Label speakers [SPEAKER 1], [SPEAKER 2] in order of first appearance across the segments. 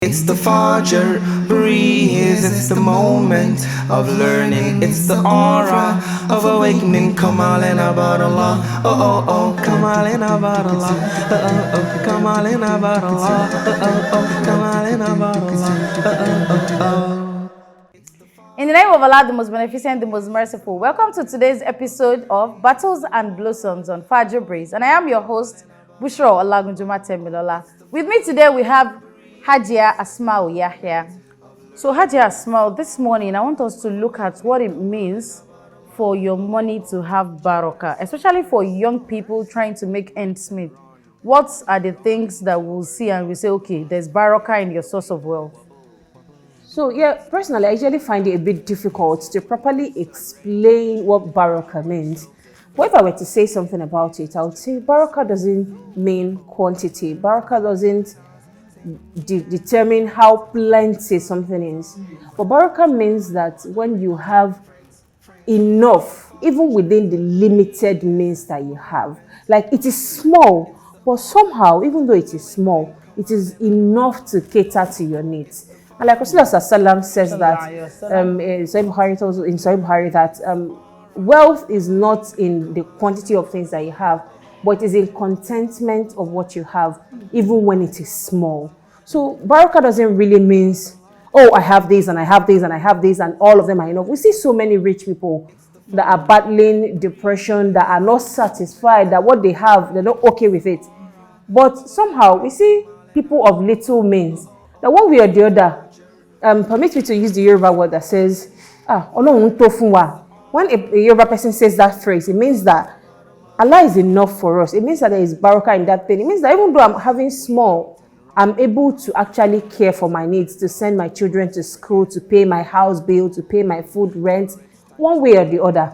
[SPEAKER 1] It's the FAJR breeze, it's the moment of learning, it's the aura of awakening. Come all in about Allah, oh oh oh, come all in about Allah, oh oh oh, come all in about Allah, oh oh oh, come all in about Allah, oh oh oh.
[SPEAKER 2] In the name of Allah, the most beneficent, the most merciful, welcome to today's episode of Battles and Blossoms on FAJR Breeze. And I am your host, Bushra Olagunju-Matemilola. With me today, we have FAJR Asma'u Yahya. So FAJR Asma'u, this morning, I want us to look at what it means for your money to have barakah, especially for young people trying to make ends meet. What are the things that we'll see and we say, okay, there's barakah in your source of wealth?
[SPEAKER 3] So yeah, personally, I usually find it a bit difficult to properly explain what barakah means. But if I were to say something about it, I would say barakah doesn't mean quantity. Barakah doesn't determine how plenty something is. But barakah means that when you have enough, even within the limited means that you have, like it is small, but somehow, even though it is small, it is enough to cater to your needs. And like Rasulullah says that in Sahih Bukhari that wealth is not in the quantity of things that you have, but it is in contentment of what you have, even when it is small. So barakah doesn't really mean, oh, I have this and I have this and I have this and all of them are enough. We see so many rich people that are battling depression, that are not satisfied, that what they have, they're not okay with it. But somehow we see people of little means, that one way or the other, permit me to use the Yoruba word that says, Ọlọ́run tó fún wa. When a Yoruba person says that phrase, it means that Allah is enough for us. It means that there is barakah in that thing. It means that even though I'm having small, I'm able to actually care for my needs, to send my children to school, to pay my house bill, to pay my food rent, one way or the other.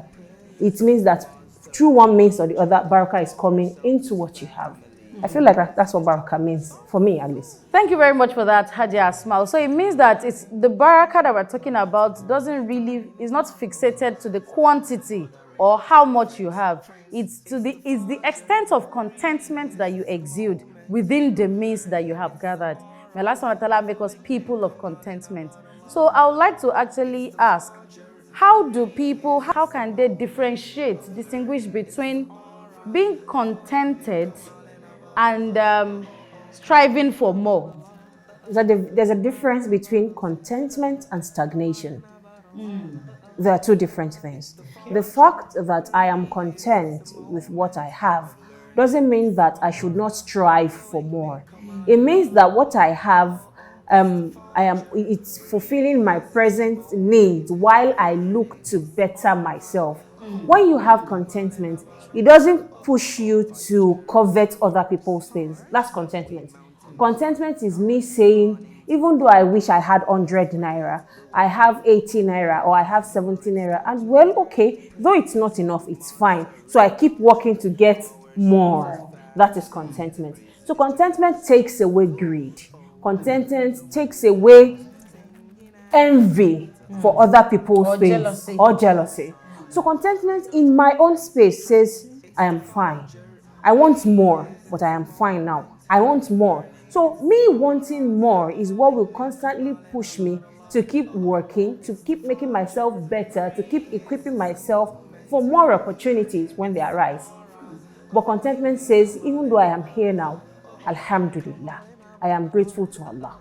[SPEAKER 3] It means that through one means or the other, barakah is coming into what you have. I feel like that's what barakah means, for me at least.
[SPEAKER 2] Thank you very much for that, FAJR Asma'u. So it means that it's the barakah that we're talking about is not fixated to the quantity or how much you have. It's the extent of contentment that you exude within the means that you have gathered. May Allah subhanahu wa ta'ala make us people of contentment. So I would like to actually ask, how can they distinguish between being contented and striving for more?
[SPEAKER 3] There's a difference between contentment and stagnation. There are two different things. Okay. The fact that I am content with what I have doesn't mean that I should not strive for more. It means that what I have, it's fulfilling my present needs while I look to better myself. When you have contentment, it doesn't push you to covet other people's things. That's contentment. Contentment is me saying, even though I wish I had 100 naira, I have 80 naira or I have 70 naira, and well, okay, though it's not enough, it's fine. So I keep working to get more. That is contentment. So contentment takes away greed. Contentment takes away envy for other people's things or jealousy. So contentment in my own space says, I am fine. I want more, but I am fine now. I want more. So me wanting more is what will constantly push me to keep working, to keep making myself better, to keep equipping myself for more opportunities when they arise. But contentment says, even though I am here now, Alhamdulillah, I am grateful to Allah.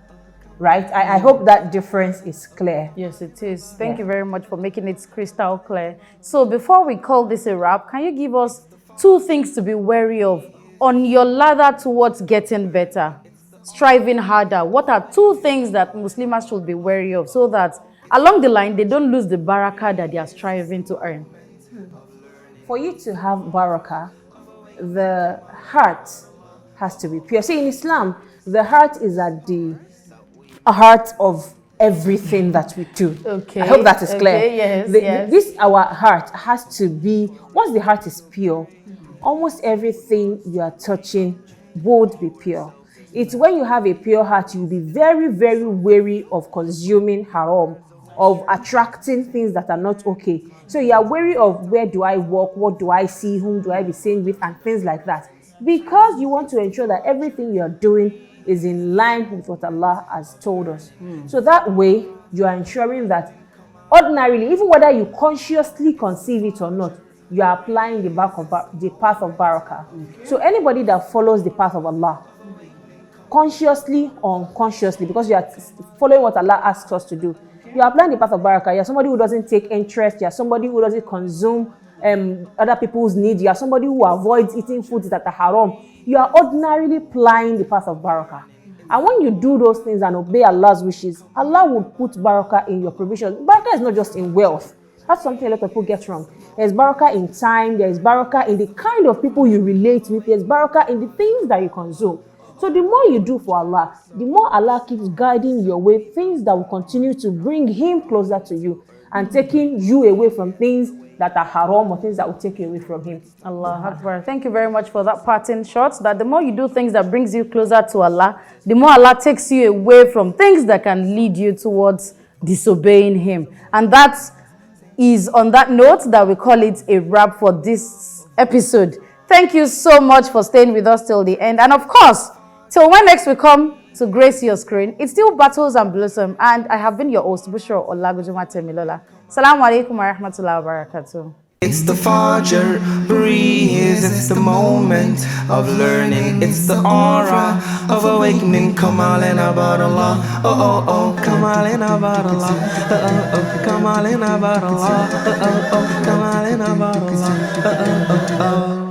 [SPEAKER 3] Right? I hope that difference is clear.
[SPEAKER 2] Yes, it is. Thank you very much for making it crystal clear. So before we call this a wrap, can you give us two things to be wary of on your ladder towards getting better, striving harder? What are two things that Muslims should be wary of so that along the line they don't lose the barakah that they are striving to earn?
[SPEAKER 3] For you to have barakah, the heart has to be pure. See, in Islam, the heart is at the heart of everything that we do. Okay. I hope that is clear.
[SPEAKER 2] Okay, yes,
[SPEAKER 3] This, our heart has to be, once the heart is pure, almost everything you are touching would be pure. It's when you have a pure heart, you'll be very, very wary of consuming haram, of attracting things that are not okay. So you are wary of where do I walk, what do I see, whom do I be seen with, and things like that. Because you want to ensure that everything you're doing is in line with what Allah has told us. So that way, you are ensuring that ordinarily, even whether you consciously conceive it or not, you are applying the path of barakah. So anybody that follows the path of Allah, consciously or unconsciously, because you are following what Allah asks us to do, you are applying the path of barakah. You are somebody who doesn't take interest. You are somebody who doesn't consume other people's needs. You are somebody who avoids eating foods that are haram. You are ordinarily applying the path of barakah. And when you do those things and obey Allah's wishes, Allah will put barakah in your provision. Barakah is not just in wealth. That's something a lot of people get wrong. There's barakah in time. There is barakah in the kind of people you relate with. There's barakah in the things that you consume. So the more you do for Allah, the more Allah keeps guiding your way, things that will continue to bring Him closer to you and taking you away from things that are haram or things that will take you away from Him.
[SPEAKER 2] Allah Akbar. Thank you very much for that parting shot, that the more you do things that brings you closer to Allah, the more Allah takes you away from things that can lead you towards disobeying Him. And that is on that note that we call it a wrap for this episode. Thank you so much for staying with us till the end. And of course, till when next we come to grace your screen, it's still Battles and Blossom. And I have been your host, Bushra Olagunju-Matemilola. Assalamu alaikum wa rahmatullahi wa barakatuh.
[SPEAKER 1] It's the FAJR breeze, it's the moment of learning, it's the aura of awakening. Come on in about Allah, oh oh oh, come on in about Allah, oh oh oh, come on in about Allah, oh oh oh, come on in about Allah, oh oh oh.